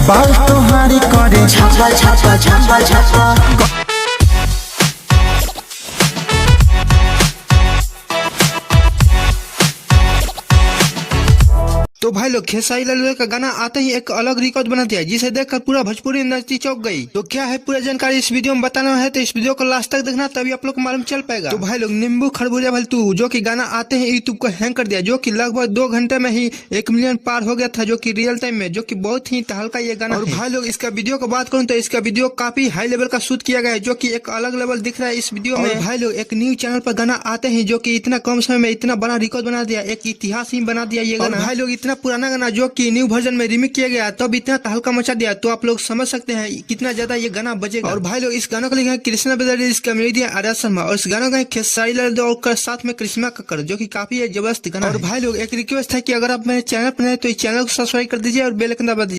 बाल तुम्हारी करे छापा छापा छापा छापा। तो भाई लोग खेसारी लाल का गाना आते ही एक अलग रिकॉर्ड बना दिया, जिसे देखकर पूरा भोजपुरी इंडस्ट्री चौंक गई। तो क्या है पूरा जानकारी इस वीडियो में बताना है, तो इस वीडियो को लास्ट तक देखना, तभी आप लोग को मालूम चल पाएगा। तो भाई लोग नींबू खरबूजा भलतू जो कि गाना आते ही यूट्यूब को हैंग कर दिया, जो कि लगभग 2 घंटे में ही 1 मिलियन पार हो गया था, जो कि रियल टाइम में, जो कि बहुत ही तहलका ये गाना। और भाई लोग इसका वीडियो को बात करूँ तो इसका वीडियो काफी हाई लेवल का शूट किया गया है, जो की एक अलग लेवल दिख रहा है इस वीडियो में। भाई लोग एक न्यूज चैनल पर गाना आते हैं जो की इतना कम समय में इतना बड़ा रिकॉर्ड बना दिया, एक इतिहास ही बना दिया ये गाना। भाई लोग इतना पुराना गाना जो कि न्यू वर्जन में रिमिक्स किया गया, तब इतना तहलका मचा दिया, तो आप लोग समझ सकते हैं कितना ज्यादा ये गाना बजेगा। और भाई लोग इस गानों को लिखा है कृष्णा बेदर्जी, इसका म्यूजिक दिया आर्या शर्मा, और इस गानों का खेसारी लाल और साथ में करिश्मा कक्कड़, जो कि काफी जबरदस्त गाना। और भाई लोग एक रिक्वेस्ट है कि अगर आप मेरे चैनल पर हैं तो इस चैनल को सब्सक्राइब कर दीजिए और बेल आइकन दबा दीजिए।